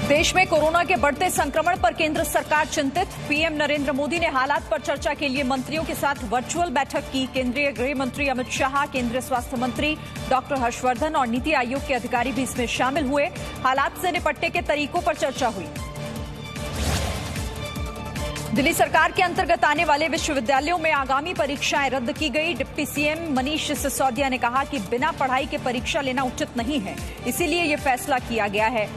देश में कोरोना के बढ़ते संक्रमण पर केंद्र सरकार चिंतित। पीएम नरेंद्र मोदी ने हालात पर चर्चा के लिए मंत्रियों के साथ वर्चुअल बैठक की। केंद्रीय गृह मंत्री अमित शाह, केंद्रीय स्वास्थ्य मंत्री डॉक्टर हर्षवर्धन और नीति आयोग के अधिकारी भी इसमें शामिल हुए। हालात से निपटने के तरीकों पर चर्चा हुई। दिल्ली सरकार के अंतर्गत आने वाले विश्वविद्यालयों में आगामी परीक्षाएं रद्द की गई। डिप्टी सीएम मनीष सिसोदिया ने कहा कि बिना पढ़ाई के परीक्षा लेना उचित नहीं है, इसीलिए ये फैसला किया गया है।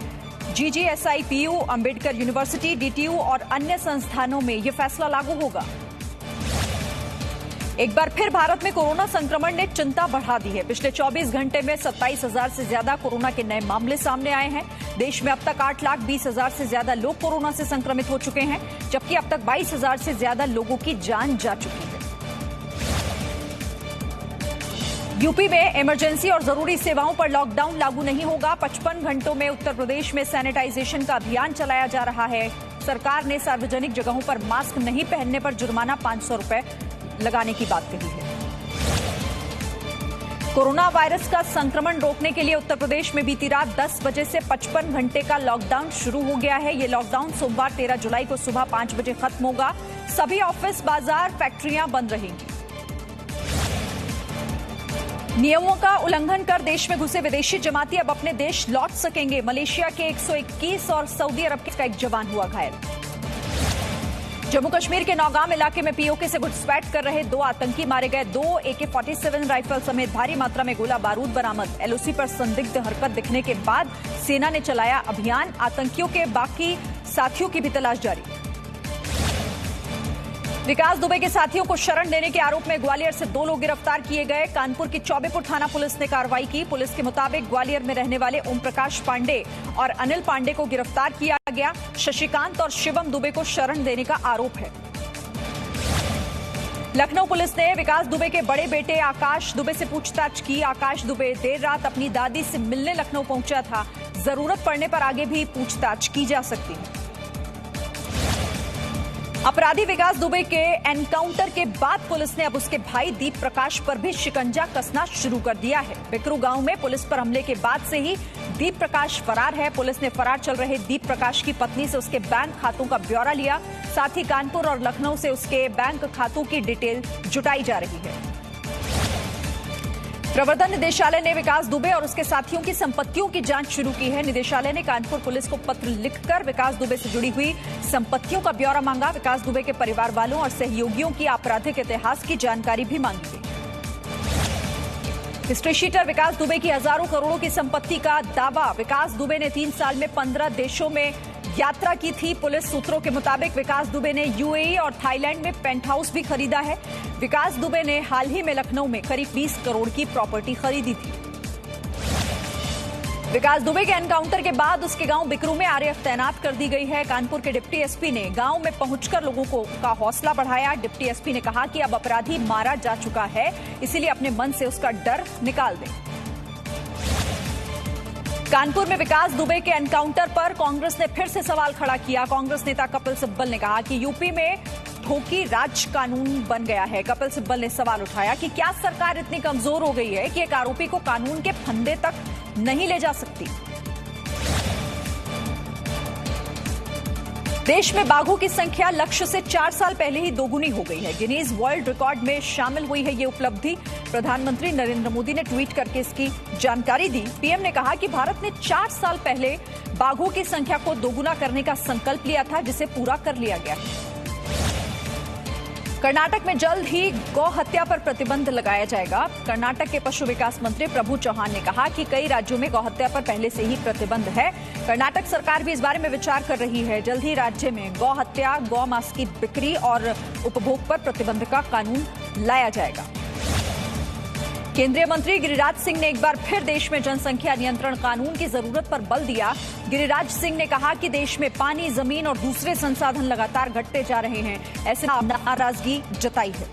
जीजीएसआईपीयू, अंबेडकर यूनिवर्सिटी, डीटीयू और अन्य संस्थानों में ये फैसला लागू होगा। एक बार फिर भारत में कोरोना संक्रमण ने चिंता बढ़ा दी है। पिछले 24 घंटे में 27,000 से ज्यादा कोरोना के नए मामले सामने आए हैं। देश में अब तक 8,20,000 से ज्यादा लोग कोरोना से संक्रमित हो चुके हैं, जबकि अब तक 22,000 से ज्यादा लोगों की जान जा चुकी है। यूपी में इमरजेंसी और जरूरी सेवाओं पर लॉकडाउन लागू नहीं होगा। 55 घंटों में उत्तर प्रदेश में सैनिटाइजेशन का अभियान चलाया जा रहा है। सरकार ने सार्वजनिक जगहों पर मास्क नहीं पहनने पर जुर्माना 500 रुपए लगाने की बात कही है। कोरोना वायरस का संक्रमण रोकने के लिए उत्तर प्रदेश में बीती रात 10 बजे से 55 घंटे का लॉकडाउन शुरू हो गया है। ये लॉकडाउन सोमवार 13 जुलाई को सुबह 5 बजे खत्म होगा। सभी ऑफिस, बाजार, फैक्ट्रियां बंद रहेंगी। नियमों का उल्लंघन कर देश में घुसे विदेशी जमाती अब अपने देश लौट सकेंगे। मलेशिया के 121 और सऊदी अरब का एक जवान हुआ घायल। जम्मू कश्मीर के नौगाम इलाके में पीओके से घुसपैठ कर रहे 2 आतंकी मारे गए। 2 AK-47 राइफल समेत भारी मात्रा में गोला बारूद बरामद। एलओसी पर संदिग्ध हरकत दिखने के बाद सेना ने चलाया अभियान। आतंकियों के बाकी साथियों की भी तलाश जारी। विकास दुबे के साथियों को शरण देने के आरोप में ग्वालियर से 2 लोग गिरफ्तार किए गए। कानपुर की चौबेपुर थाना पुलिस ने कार्रवाई की। पुलिस के मुताबिक ग्वालियर में रहने वाले ओम प्रकाश पांडे और अनिल पांडे को गिरफ्तार किया गया। शशिकांत और शिवम दुबे को शरण देने का आरोप है। लखनऊ पुलिस ने विकास दुबे के बड़े बेटे आकाश दुबे से पूछताछ की। आकाश दुबे देर रात अपनी दादी से मिलने लखनऊ पहुंचा था। जरूरत पड़ने पर आगे भी पूछताछ की जा सकती है। अपराधी विकास दुबे के एनकाउंटर के बाद पुलिस ने अब उसके भाई दीप प्रकाश पर भी शिकंजा कसना शुरू कर दिया है। बिकरू गांव में पुलिस पर हमले के बाद से ही दीप प्रकाश फरार है। पुलिस ने फरार चल रहे दीप प्रकाश की पत्नी से उसके बैंक खातों का ब्यौरा लिया। साथ ही कानपुर और लखनऊ से उसके बैंक खातों की डिटेल जुटाई जा रही है। प्रवर्तन निदेशालय ने विकास दुबे और उसके साथियों की संपत्तियों की जांच शुरू की है। निदेशालय ने कानपुर पुलिस को पत्र लिखकर विकास दुबे से जुड़ी हुई संपत्तियों का ब्यौरा मांगा। विकास दुबे के परिवार वालों और सहयोगियों की आपराधिक इतिहास की जानकारी भी मांगी गई। हिस्ट्री शीटर विकास दुबे की हजारों करोड़ों की संपत्ति का दावा। विकास दुबे ने 3 साल में 15 देशों में यात्रा की थी। पुलिस सूत्रों के मुताबिक विकास दुबे ने यूएई और थाईलैंड में पेंट हाउस भी खरीदा है। विकास दुबे ने हाल ही में लखनऊ में करीब 20 करोड़ की प्रॉपर्टी खरीदी थी। विकास दुबे के एनकाउंटर के बाद उसके गांव बिकरू में आरएएफ तैनात कर दी गई है। कानपुर के डिप्टी एसपी ने गांव में पहुंचकर लोगों का हौसला बढ़ाया। डिप्टी एसपी ने कहा कि अब अपराधी मारा जा चुका है, इसीलिए अपने मन से उसका डर निकाल दें। कानपुर में विकास दुबे के एनकाउंटर पर कांग्रेस ने फिर से सवाल खड़ा किया। कांग्रेस नेता कपिल सिब्बल ने कहा कि यूपी में ठोकी राज कानून बन गया है। कपिल सिब्बल ने सवाल उठाया कि क्या सरकार इतनी कमजोर हो गई है कि एक आरोपी को कानून के फंदे तक नहीं ले जा सकती। देश में बाघों की संख्या लक्ष्य से 4 साल पहले ही दोगुनी हो गई है। गिनीज वर्ल्ड रिकॉर्ड में शामिल हुई है ये उपलब्धि। प्रधानमंत्री नरेंद्र मोदी ने ट्वीट करके इसकी जानकारी दी। पीएम ने कहा कि भारत ने 4 साल पहले बाघों की संख्या को दोगुना करने का संकल्प लिया था, जिसे पूरा कर लिया गया। कर्नाटक में जल्द ही गौ हत्या पर प्रतिबंध लगाया जाएगा। कर्नाटक के पशु विकास मंत्री प्रभु चौहान ने कहा कि कई राज्यों में गौ हत्या पर पहले से ही प्रतिबंध है। कर्नाटक सरकार भी इस बारे में विचार कर रही है। जल्द ही राज्य में गौ हत्या, गौ मांस की बिक्री और उपभोग पर प्रतिबंध का कानून लाया जाएगा। केंद्रीय मंत्री गिरिराज सिंह ने एक बार फिर देश में जनसंख्या नियंत्रण कानून की जरूरत पर बल दिया। गिरिराज सिंह ने कहा कि देश में पानी, जमीन और दूसरे संसाधन लगातार घटते जा रहे हैं। ऐसे में नाराजगी जताई है।